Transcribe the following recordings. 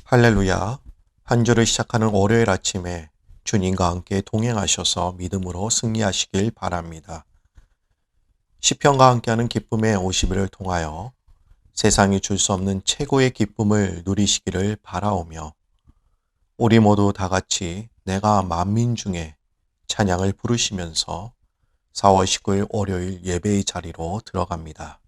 할렐루야. 한 주를 시작하는 월요일 아침에 주님과 함께 동행하셔서 믿음으로 승리하시길 바랍니다. 시편과 함께하는 기쁨의 50일을 통하여 세상이 줄 수 없는 최고의 기쁨을 누리시기를 바라오며 우리 모두 다 같이 내가 만민 중에 찬양을 부르시면서 4월 19일 월요일 예배의 자리로 들어갑니다.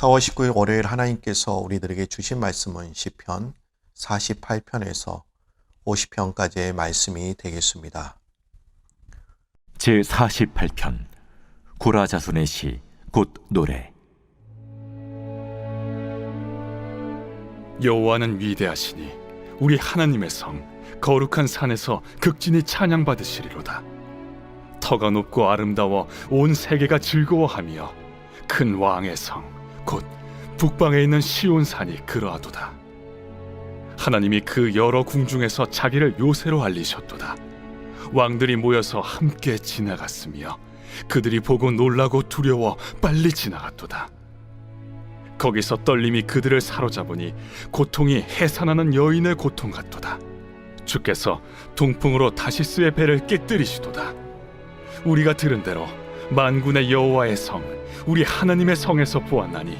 4월 19일 월요일 하나님께서 우리들에게 주신 말씀은 시편 48편에서 50편까지의 말씀이 되겠습니다. 제48편 고라 자손의 시 곧 노래. 여호와는 위대하시니 우리 하나님의 성 거룩한 산에서 극진히 찬양받으시리로다. 터가 높고 아름다워 온 세계가 즐거워하며 큰 왕의 성 곧 북방에 있는 시온산이 그러하도다. 하나님이 그 여러 궁중에서 자기를 요새로 알리셨도다. 왕들이 모여서 함께 지나갔으며 그들이 보고 놀라고 두려워 빨리 지나갔도다. 거기서 떨림이 그들을 사로잡으니 고통이 해산하는 여인의 고통 같도다. 주께서 동풍으로 다시스의 배를 깨뜨리시도다. 우리가 들은 대로 만군의 여호와의 성 우리 하나님의 성에서 보았나니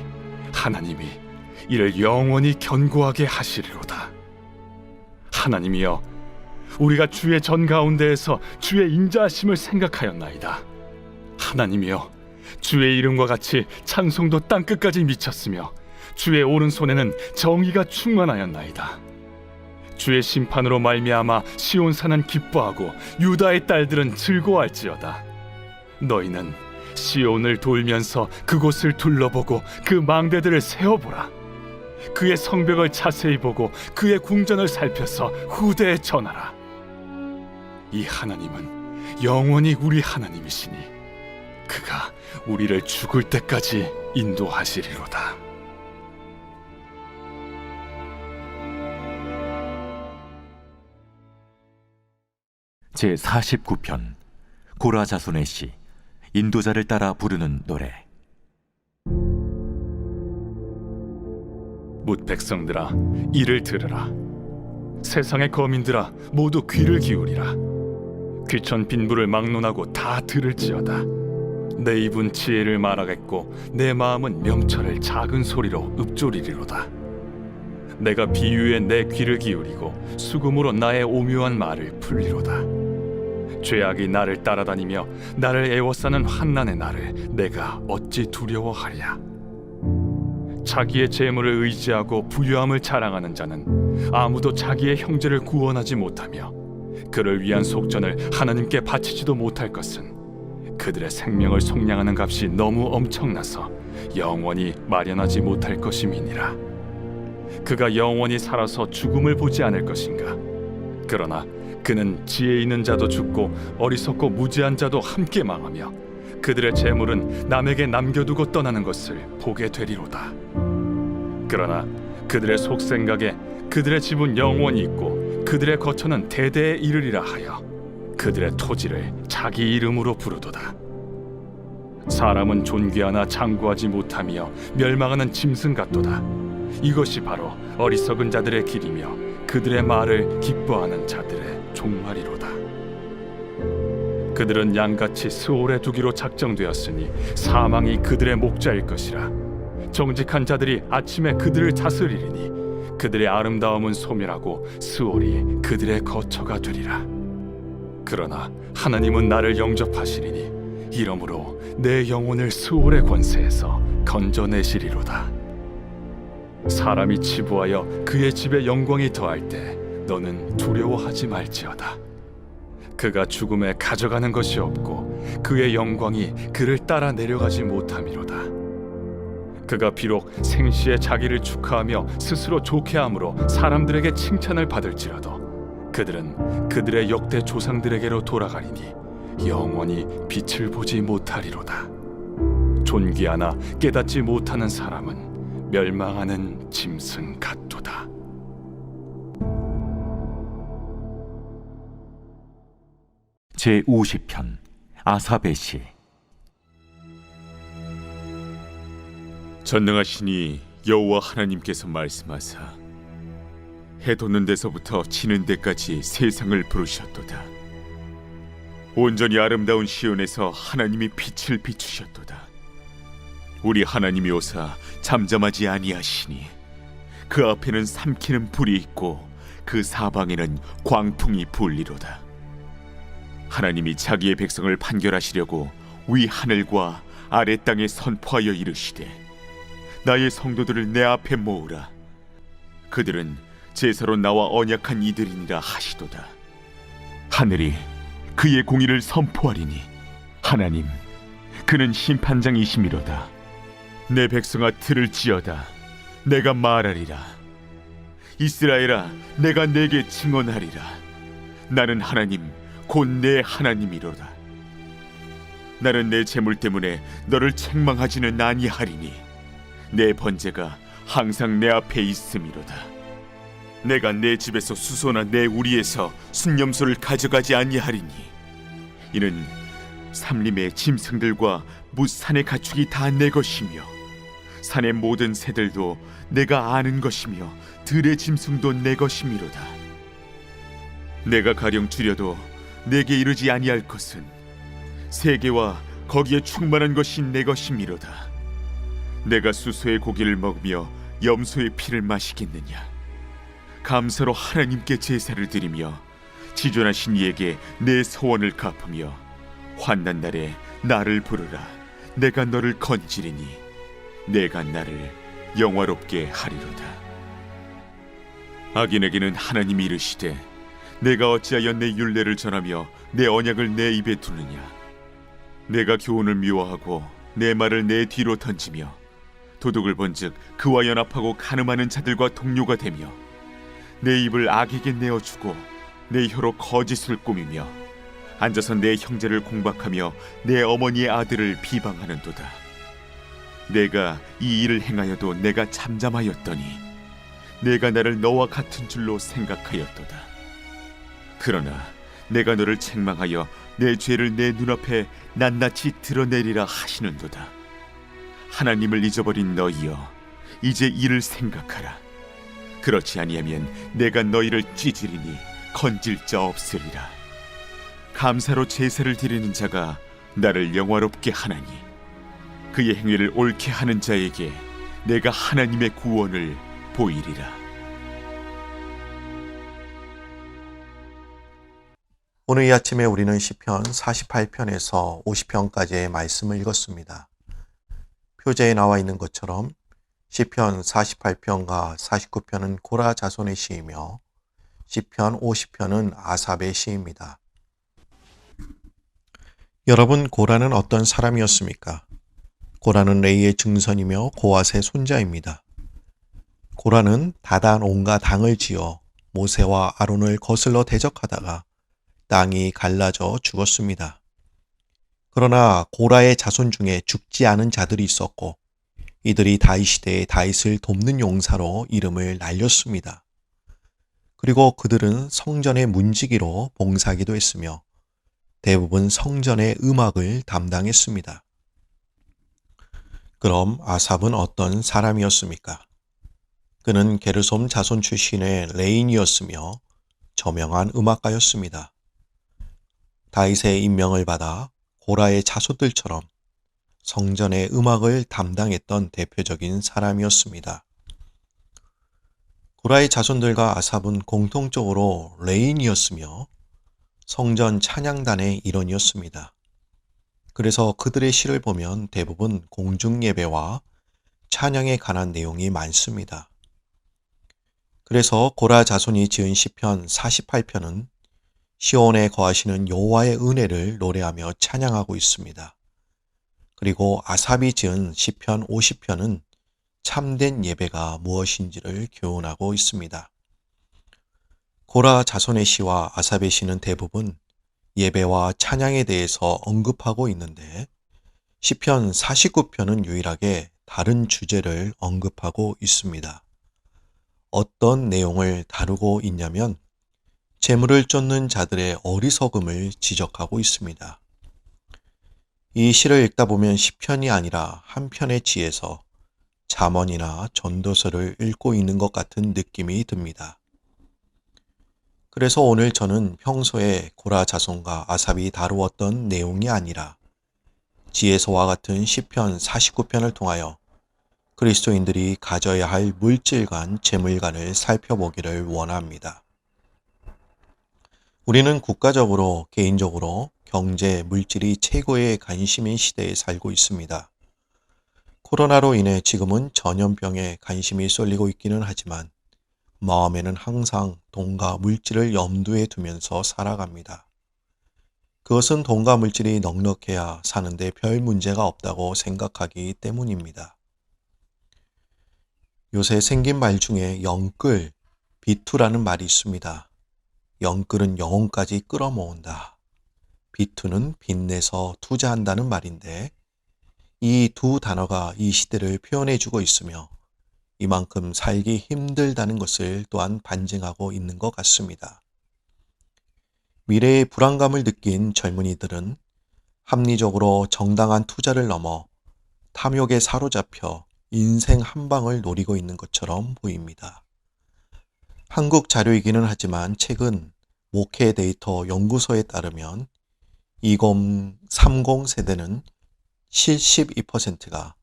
하나님이 이를 영원히 견고하게 하시리로다. 하나님이여, 우리가 주의 전 가운데에서 주의 인자하심을 생각하였나이다. 하나님이여, 주의 이름과 같이 찬송도 땅끝까지 미쳤으며 주의 오른손에는 정의가 충만하였나이다. 주의 심판으로 말미암아 시온산은 기뻐하고 유다의 딸들은 즐거워할지어다. 너희는 시온을 돌면서 그곳을 둘러보고 그 망대들을 세어보라. 그의 성벽을 자세히 보고 그의 궁전을 살펴서 후대에 전하라. 이 하나님은 영원히 우리 하나님이시니 그가 우리를 죽을 때까지 인도하시리로다. 제49편 고라 자손의 시 인도자를 따라 부르는 노래. 뭇 백성들아, 이를 들으라. 세상의 거민들아, 모두 귀를 기울이라. 귀천 빈부를 막론하고 다 들을지어다. 내 입은 지혜를 말하겠고 내 마음은 명철을 작은 소리로 읊조리리로다. 내가 비유에 내 귀를 기울이고 수금으로 나의 오묘한 말을 풀리로다. 죄악이 나를 따라다니며 나를 애워싸는 환난의 날을 내가 어찌 두려워하랴. 자기의 재물을 의지하고 부유함을 자랑하는 자는 아무도 자기의 형제를 구원하지 못하며 그를 위한 속전을 하나님께 바치지도 못할 것은 그들의 생명을 속량하는 값이 너무 엄청나서 영원히 마련하지 못할 것임이니라. 그가 영원히 살아서 죽음을 보지 않을 것인가. 그러나 그는 지혜 있는 자도 죽고 어리석고 무지한 자도 함께 망하며 그들의 재물은 남에게 남겨두고 떠나는 것을 보게 되리로다. 그러나 그들의 속생각에 그들의 집은 영원히 있고 그들의 거처는 대대에 이르리라 하여 그들의 토지를 자기 이름으로 부르도다. 사람은 존귀하나 장구하지 못하며 멸망하는 짐승 같도다. 이것이 바로 어리석은 자들의 길이며 그들의 말을 기뻐하는 자들의 종말이로다. 그들은 양같이 스올에 두기로 작정되었으니 사망이 그들의 목자일 것이라. 정직한 자들이 아침에 그들을 다스리리니 그들의 아름다움은 소멸하고 스올이 그들의 거처가 되리라. 그러나 하나님은 나를 영접하시리니 이러므로 내 영혼을 스올의 권세에서 건져내시리로다. 사람이 치부하여 그의 집에 영광이 더할 때 너는 두려워하지 말지어다. 그가 죽음에 가져가는 것이 없고 그의 영광이 그를 따라 내려가지 못함이로다. 그가 비록 생시에 자기를 축하하며 스스로 좋게함으로 사람들에게 칭찬을 받을지라도 그들은 그들의 역대 조상들에게로 돌아가리니 영원히 빛을 보지 못하리로다. 존귀하나 깨닫지 못하는 사람은 멸망하는 짐승 같도다. 제50편 아삽의 시. 전능하시니 여호와 하나님께서 말씀하사 해 돋는 데서부터 지는 데까지 세상을 부르셨도다. 온전히 아름다운 시온에서 하나님이 빛을 비추셨도다. 우리 하나님이 오사 잠잠하지 아니하시니 그 앞에는 삼키는 불이 있고 그 사방에는 광풍이 불리로다. 하나님이 자기의 백성을 판결하시려고 위 하늘과 아래 땅에 선포하여 이르시되 나의 성도들을 내 앞에 모으라. 그들은 제사로 나와 언약한 이들이니라 하시도다. 하늘이 그의 공의를 선포하리니 하나님 그는 심판장이시미로다. 내 백성아 들을지어다. 내가 말하리라. 이스라엘아 내가 내게 증언하리라. 나는 하나님 곧 내 하나님이로다. 나는 내 재물 때문에 너를 책망하지는 아니하리니 내 번제가 항상 내 앞에 있음이로다. 내가 내 집에서 수소나 내 우리에서 순념소를 가져가지 아니하리니 이는 삼림의 짐승들과 무산의 가축이 다 내 것이며 산의 모든 새들도 내가 아는 것이며 들의 짐승도 내 것이미로다. 내가 가령 줄여도 내게 이르지 아니할 것은 세계와 거기에 충만한 것이 내 것이미로다. 내가 수소의 고기를 먹으며 염소의 피를 마시겠느냐. 감사로 하나님께 제사를 드리며 지존하신 이에게 내 소원을 갚으며 환난 날에 나를 부르라. 내가 너를 건지리니 내가 나를 영화롭게 하리로다. 악인에게는 하나님이 이르시되 내가 어찌하여 내 율례를 전하며 내 언약을 내 입에 두느냐. 내가 교훈을 미워하고 내 말을 내 뒤로 던지며 도둑을 본즉 그와 연합하고 간음하는 자들과 동료가 되며 내 입을 악에게 내어주고 내 혀로 거짓을 꾸미며 앉아서 내 형제를 공박하며 내 어머니의 아들을 비방하는도다. 내가 이 일을 행하여도 내가 잠잠하였더니 내가 나를 너와 같은 줄로 생각하였도다. 그러나 내가 너를 책망하여 내 죄를 내 눈앞에 낱낱이 드러내리라 하시는도다. 하나님을 잊어버린 너희여 이제 이를 생각하라. 그렇지 아니하면 내가 너희를 찢으리니 건질 자 없으리라. 감사로 제사를 드리는 자가 나를 영화롭게 하나니 그의 행위를 옳게 하는 자에게 내가 하나님의 구원을 보이리라. 오늘 이 아침에 우리는 시편 48편에서 50편까지의 말씀을 읽었습니다. 표제에 나와 있는 것처럼 시편 48편과 49편은 고라 자손의 시이며 시편 50편은 아삽의 시입니다. 여러분, 고라는 어떤 사람이었습니까? 고라는 레이의 증손이며 고앗의 손자입니다. 고라는 다단 온갖 당을 지어 모세와 아론을 거슬러 대적하다가 땅이 갈라져 죽었습니다. 그러나 고라의 자손 중에 죽지 않은 자들이 있었고 이들이 다윗 시대에 다윗을 돕는 용사로 이름을 날렸습니다. 그리고 그들은 성전의 문지기로 봉사하기도 했으며 대부분 성전의 음악을 담당했습니다. 그럼 아삽은 어떤 사람이었습니까? 그는 게르솜 자손 출신의 레인이었으며 저명한 음악가였습니다. 다윗의 임명을 받아 고라의 자손들처럼 성전의 음악을 담당했던 대표적인 사람이었습니다. 고라의 자손들과 아삽은 공통적으로 레인이었으며 성전 찬양단의 일원이었습니다. 그래서 그들의 시를 보면 대부분 공중예배와 찬양에 관한 내용이 많습니다. 그래서 고라 자손이 지은 시편 48편은 시온에 거하시는 여호와의 은혜를 노래하며 찬양하고 있습니다. 그리고 아삽이 지은 시편 50편은 참된 예배가 무엇인지를 교훈하고 있습니다. 고라 자손의 시와 아삽의 시는 대부분 예배와 찬양에 대해서 언급하고 있는데 시편 49편은 유일하게 다른 주제를 언급하고 있습니다. 어떤 내용을 다루고 있냐면 재물을 쫓는 자들의 어리석음을 지적하고 있습니다. 이 시를 읽다 보면 시편이 아니라 한 편의 지에서 잠언이나 전도서를 읽고 있는 것 같은 느낌이 듭니다. 그래서 오늘 저는 평소에 고라 자손과 아삽이 다루었던 내용이 아니라 지혜서와 같은 시편 49편을 통하여 그리스도인들이 가져야 할 물질관, 재물관을 살펴보기를 원합니다. 우리는 국가적으로, 개인적으로 경제, 물질이 최고의 관심인 시대에 살고 있습니다. 코로나로 인해 지금은 전염병에 관심이 쏠리고 있기는 하지만 마음에는 항상 돈과 물질을 염두에 두면서 살아갑니다. 그것은 돈과 물질이 넉넉해야 사는데 별 문제가 없다고 생각하기 때문입니다. 요새 생긴 말 중에 영끌, 비투라는 말이 있습니다. 영끌은 영혼까지 끌어모은다. 비투는 빚내서 투자한다는 말인데 이 두 단어가 이 시대를 표현해주고 있으며 이만큼 살기 힘들다는 것을 또한 반증하고 있는 것 같습니다. 미래의 불안감을 느낀 젊은이들은 합리적으로 정당한 투자를 넘어 탐욕에 사로잡혀 인생 한 방을 노리고 있는 것처럼 보입니다. 한국 자료이기는 하지만 최근 목회 데이터 연구소에 따르면 2030 세대는 72%가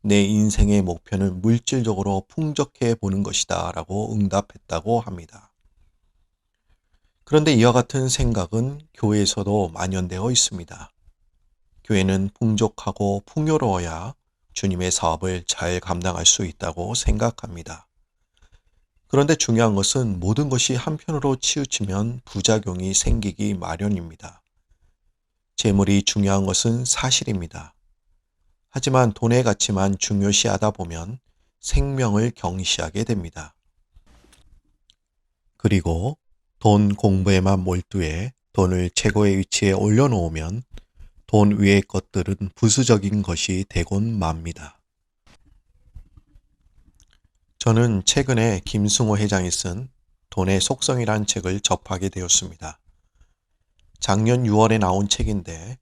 내 인생의 목표는 물질적으로 풍족해 보는 것이다 라고 응답했다고 합니다. 그런데 이와 같은 생각은 교회에서도 만연되어 있습니다. 교회는 풍족하고 풍요로워야 주님의 사업을 잘 감당할 수 있다고 생각합니다. 그런데 중요한 것은 모든 것이 한편으로 치우치면 부작용이 생기기 마련입니다. 재물이 중요한 것은 사실입니다. 하지만 돈의 가치만 중요시하다 보면 생명을 경시하게 됩니다. 그리고 돈 공부에만 몰두해 돈을 최고의 위치에 올려놓으면 돈 위의 것들은 부수적인 것이 되곤 맙니다. 저는 최근에 김승호 회장이 쓴 돈의 속성이란 책을 접하게 되었습니다. 작년 6월에 나온 책인데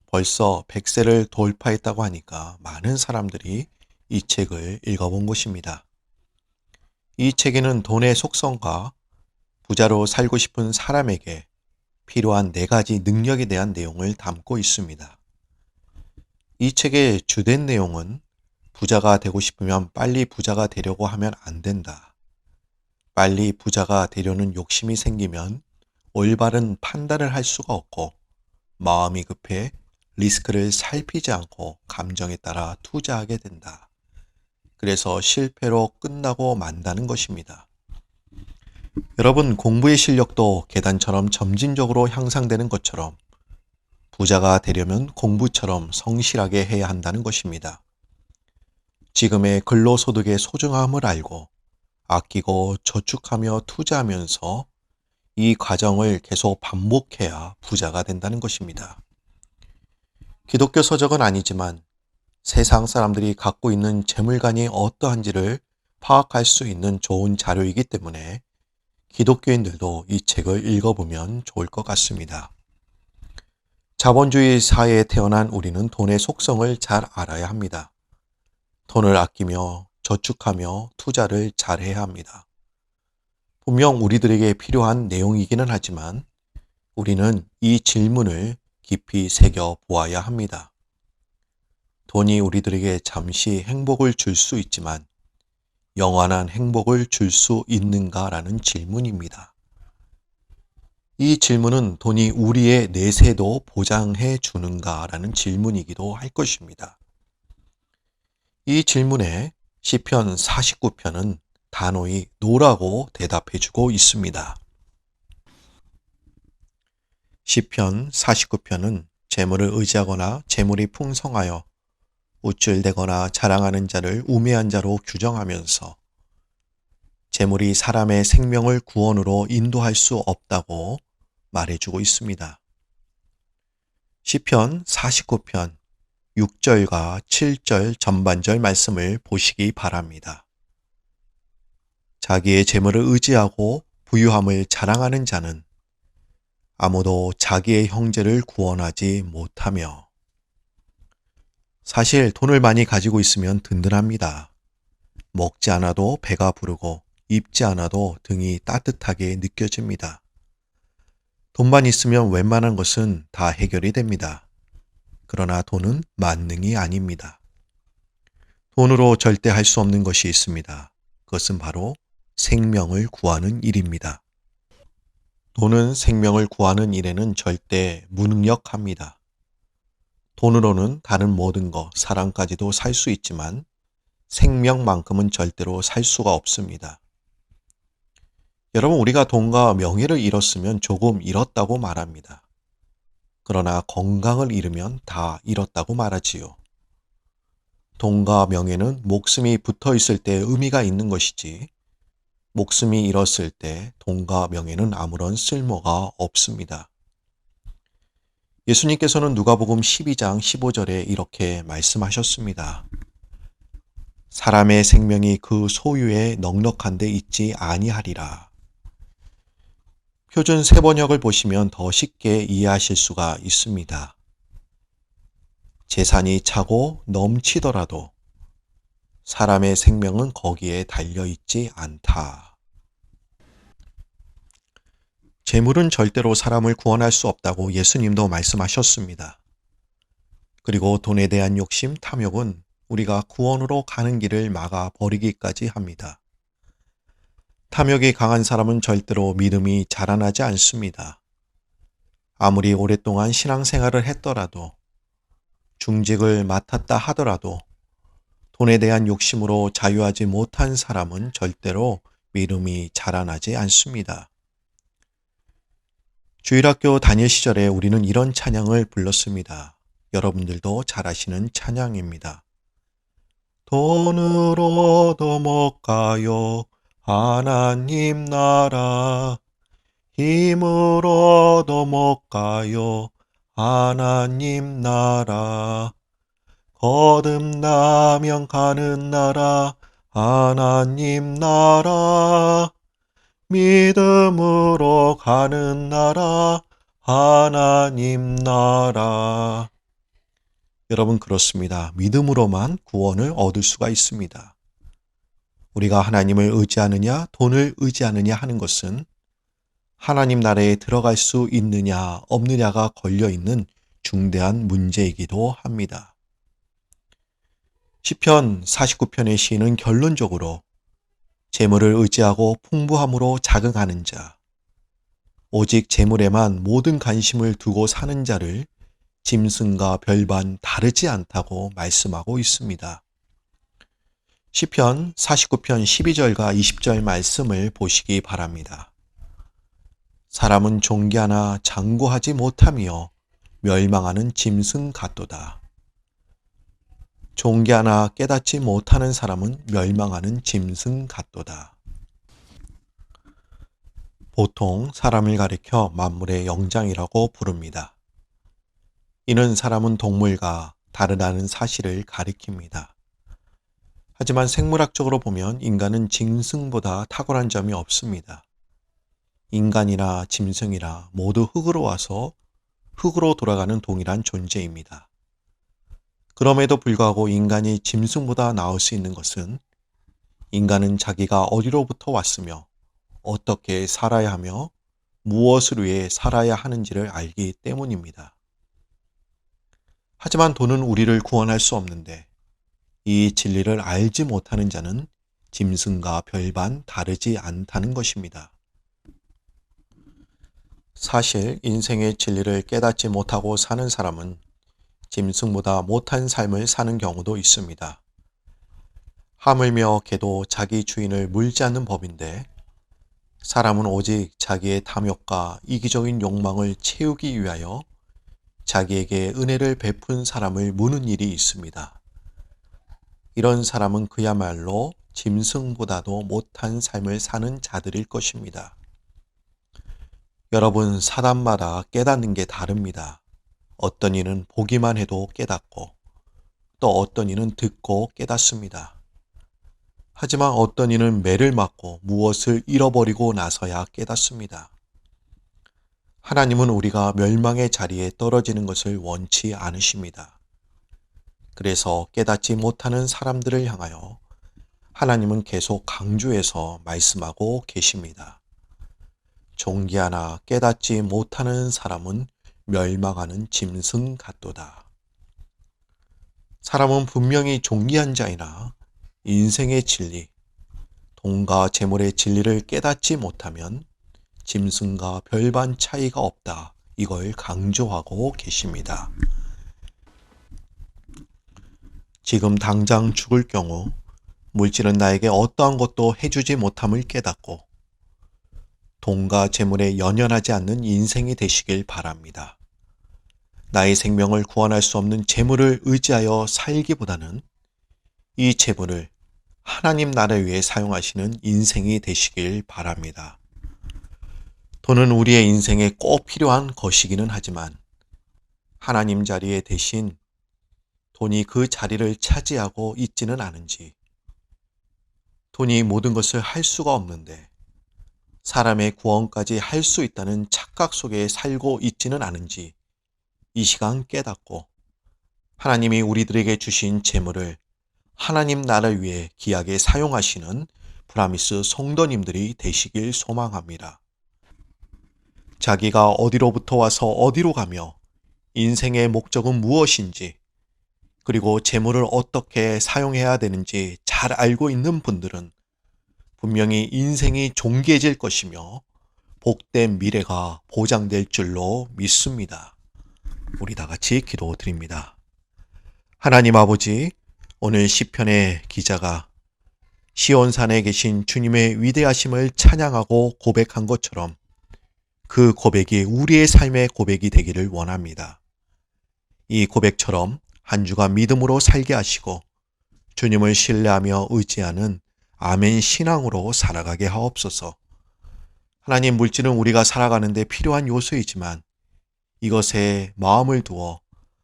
벌써 100세를 돌파했다고 하니까 많은 사람들이 이 책을 읽어본 것입니다. 이 책에는 돈의 속성과 부자로 살고 싶은 사람에게 필요한 4가지 능력에 대한 내용을 담고 있습니다. 이 책의 주된 내용은 부자가 되고 싶으면 빨리 부자가 되려고 하면 안 된다. 빨리 부자가 되려는 욕심이 생기면 올바른 판단을 할 수가 없고 마음이 급해 리스크를 살피지 않고 감정에 따라 투자하게 된다. 그래서 실패로 끝나고 만다는 것입니다. 여러분, 공부의 실력도 계단처럼 점진적으로 향상되는 것처럼 부자가 되려면 공부처럼 성실하게 해야 한다는 것입니다. 지금의 근로소득의 소중함을 알고 아끼고 저축하며 투자하면서 이 과정을 계속 반복해야 부자가 된다는 것입니다. 기독교 서적은 아니지만 세상 사람들이 갖고 있는 재물관이 어떠한지를 파악할 수 있는 좋은 자료이기 때문에 기독교인들도 이 책을 읽어보면 좋을 것 같습니다. 자본주의 사회에 태어난 우리는 돈의 속성을 잘 알아야 합니다. 돈을 아끼며 저축하며 투자를 잘 해야 합니다. 분명 우리들에게 필요한 내용이기는 하지만 우리는 이 질문을 깊이 새겨 보아야 합니다. 돈이 우리들에게 잠시 행복을 줄 수 있지만 영원한 행복을 줄 수 있는가라는 질문입니다. 이 질문은 돈이 우리의 내세도 보장해 주는가라는 질문이기도 할 것입니다. 이 질문에 시편 49편은 단호히 노라고 대답해 주고 있습니다. 시편 49편은 재물을 의지하거나 재물이 풍성하여 우쭐대거나 자랑하는 자를 우매한 자로 규정하면서 재물이 사람의 생명을 구원으로 인도할 수 없다고 말해주고 있습니다. 시편 49편 6절과 7절 전반절 말씀을 보시기 바랍니다. 자기의 재물을 의지하고 부유함을 자랑하는 자는 아무도 자기의 형제를 구원하지 못하며. 사실 돈을 많이 가지고 있으면 든든합니다. 먹지 않아도 배가 부르고 입지 않아도 등이 따뜻하게 느껴집니다. 돈만 있으면 웬만한 것은 다 해결이 됩니다. 그러나 돈은 만능이 아닙니다. 돈으로 절대 할 수 없는 것이 있습니다. 그것은 바로 생명을 구하는 일입니다. 돈은 생명을 구하는 일에는 절대 무능력합니다. 돈으로는 다른 모든 것, 사랑까지도 살 수 있지만 생명만큼은 절대로 살 수가 없습니다. 여러분, 우리가 돈과 명예를 잃었으면 조금 잃었다고 말합니다. 그러나 건강을 잃으면 다 잃었다고 말하지요. 돈과 명예는 목숨이 붙어 있을 때 의미가 있는 것이지, 목숨이 잃었을 때 돈과 명예는 아무런 쓸모가 없습니다. 예수님께서는 누가복음 12장 15절에 이렇게 말씀하셨습니다. 사람의 생명이 그 소유에 넉넉한 데 있지 아니하리라. 표준 세번역을 보시면 더 쉽게 이해하실 수가 있습니다. 재산이 차고 넘치더라도 사람의 생명은 거기에 달려있지 않다. 재물은 절대로 사람을 구원할 수 없다고 예수님도 말씀하셨습니다. 그리고 돈에 대한 욕심, 탐욕은 우리가 구원으로 가는 길을 막아 버리기까지 합니다. 탐욕이 강한 사람은 절대로 믿음이 자라나지 않습니다. 아무리 오랫동안 신앙생활을 했더라도, 중직을 맡았다 하더라도 돈에 대한 욕심으로 자유하지 못한 사람은 절대로 믿음이 자라나지 않습니다. 주일학교 다닐 시절에 우리는 이런 찬양을 불렀습니다. 여러분들도 잘 아시는 찬양입니다. 돈으로 얻어 못 가요 하나님 나라, 힘으로 얻어 못 가요 하나님 나라, 거듭나면 가는 나라 하나님 나라, 믿음으로 가는 나라 하나님 나라. 여러분, 그렇습니다. 믿음으로만 구원을 얻을 수가 있습니다. 우리가 하나님을 의지하느냐 돈을 의지하느냐 하는 것은 하나님 나라에 들어갈 수 있느냐 없느냐가 걸려있는 중대한 문제이기도 합니다. 시편 49편의 시인은 결론적으로 재물을 의지하고 풍부함으로 자긍하는 자, 오직 재물에만 모든 관심을 두고 사는 자를 짐승과 별반 다르지 않다고 말씀하고 있습니다. 시편 49편 12절과 20절 말씀을 보시기 바랍니다. 사람은 존귀하나 장구하지 못하며 멸망하는 짐승 같도다. 존귀하나 깨닫지 못하는 사람은 멸망하는 짐승 같도다. 보통 사람을 가리켜 만물의 영장이라고 부릅니다. 이는 사람은 동물과 다르다는 사실을 가리킵니다. 하지만 생물학적으로 보면 인간은 짐승보다 탁월한 점이 없습니다. 인간이나 짐승이나 모두 흙으로 와서 흙으로 돌아가는 동일한 존재입니다. 그럼에도 불구하고 인간이 짐승보다 나을 수 있는 것은 인간은 자기가 어디로부터 왔으며 어떻게 살아야 하며 무엇을 위해 살아야 하는지를 알기 때문입니다. 하지만 돈은 우리를 구원할 수 없는데 이 진리를 알지 못하는 자는 짐승과 별반 다르지 않다는 것입니다. 사실 인생의 진리를 깨닫지 못하고 사는 사람은 짐승보다 못한 삶을 사는 경우도 있습니다. 하물며 개도 자기 주인을 물지 않는 법인데 사람은 오직 자기의 탐욕과 이기적인 욕망을 채우기 위하여 자기에게 은혜를 베푼 사람을 무는 일이 있습니다. 이런 사람은 그야말로 짐승보다도 못한 삶을 사는 자들일 것입니다. 여러분, 사람마다 깨닫는 게 다릅니다. 어떤 이는 보기만 해도 깨닫고 또 어떤 이는 듣고 깨닫습니다. 하지만 어떤 이는 매를 맞고 무엇을 잃어버리고 나서야 깨닫습니다. 하나님은 우리가 멸망의 자리에 떨어지는 것을 원치 않으십니다. 그래서 깨닫지 못하는 사람들을 향하여 하나님은 계속 강조해서 말씀하고 계십니다. 존귀하나 깨닫지 못하는 사람은 멸망하는 짐승 같도다. 사람은 분명히 존귀한 자이나 인생의 진리, 돈과 재물의 진리를 깨닫지 못하면 짐승과 별반 차이가 없다. 이걸 강조하고 계십니다. 지금 당장 죽을 경우 물질은 나에게 어떠한 것도 해주지 못함을 깨닫고 돈과 재물에 연연하지 않는 인생이 되시길 바랍니다. 나의 생명을 구원할 수 없는 재물을 의지하여 살기보다는 이 재물을 하나님 나라 위해 사용하시는 인생이 되시길 바랍니다. 돈은 우리의 인생에 꼭 필요한 것이기는 하지만 하나님 자리에 대신 돈이 그 자리를 차지하고 있지는 않은지, 돈이 모든 것을 할 수가 없는데 사람의 구원까지 할 수 있다는 착각 속에 살고 있지는 않은지 이 시간 깨닫고 하나님이 우리들에게 주신 재물을 하나님 나라를 위해 귀하게 사용하시는 브라미스 성도님들이 되시길 소망합니다. 자기가 어디로부터 와서 어디로 가며 인생의 목적은 무엇인지, 그리고 재물을 어떻게 사용해야 되는지 잘 알고 있는 분들은 분명히 인생이 존귀해질 것이며 복된 미래가 보장될 줄로 믿습니다. 우리 다 같이 기도드립니다. 하나님 아버지, 오늘 시편의 기자가 시온산에 계신 주님의 위대하심을 찬양하고 고백한 것처럼 그 고백이 우리의 삶의 고백이 되기를 원합니다. 이 고백처럼 한 주간 믿음으로 살게 하시고 주님을 신뢰하며 의지하는 아멘 신앙으로 살아가게 하옵소서. 하나님, 물질은 우리가 살아가는 데 필요한 요소이지만 이것에 마음을 두어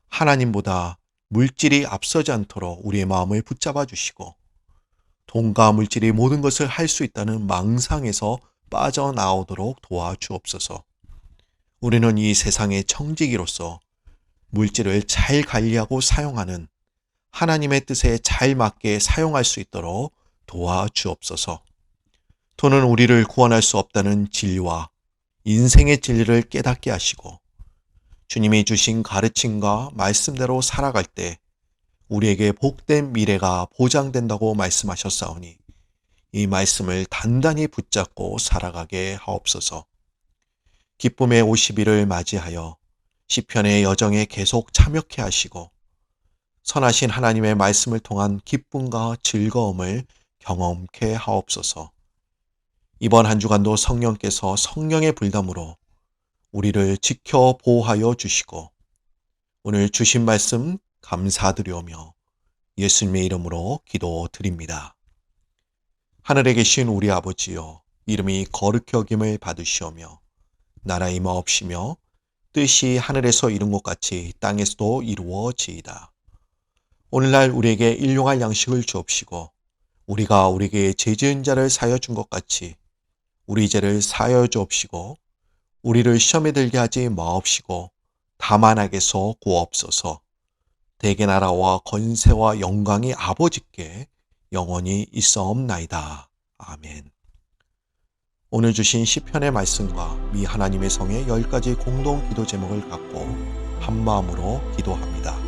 하나님보다 물질이 앞서지 않도록 우리의 마음을 붙잡아 주시고 돈과 물질이 모든 것을 할 수 있다는 망상에서 빠져나오도록 도와주옵소서. 우리는 이 세상의 청지기로서 물질을 잘 관리하고 사용하는 하나님의 뜻에 잘 맞게 사용할 수 있도록 도와주옵소서. 돈은 우리를 구원할 수 없다는 진리와 인생의 진리를 깨닫게 하시고 주님이 주신 가르침과 말씀대로 살아갈 때 우리에게 복된 미래가 보장된다고 말씀하셨사오니 이 말씀을 단단히 붙잡고 살아가게 하옵소서. 기쁨의 50일을 맞이하여 시편의 여정에 계속 참여케 하시고 선하신 하나님의 말씀을 통한 기쁨과 즐거움을 경험케 하옵소서. 이번 한 주간도 성령께서 성령의 불담으로 우리를 지켜 보호하여 주시고 오늘 주신 말씀 감사드리오며 예수님의 이름으로 기도드립니다. 하늘에 계신 우리 아버지여, 이름이 거룩히 여김을 받으시오며 나라 임하옵시며 뜻이 하늘에서 이룬 것 같이 땅에서도 이루어지이다. 오늘날 우리에게 일용할 양식을 주옵시고 우리가 우리에게 죄 지은 자를 사하여 준 것 같이 우리 죄를 사하여 주옵시고 우리를 시험에 들게 하지 마옵시고 다만 악에서 구하옵소서. 대개 나라와 권세와 영광이 아버지께 영원히 있사옵나이다. 아멘. 오늘 주신 시편의 말씀과 미 하나님의 성의 10가지 공동 기도 제목을 갖고 한 마음으로 기도합니다.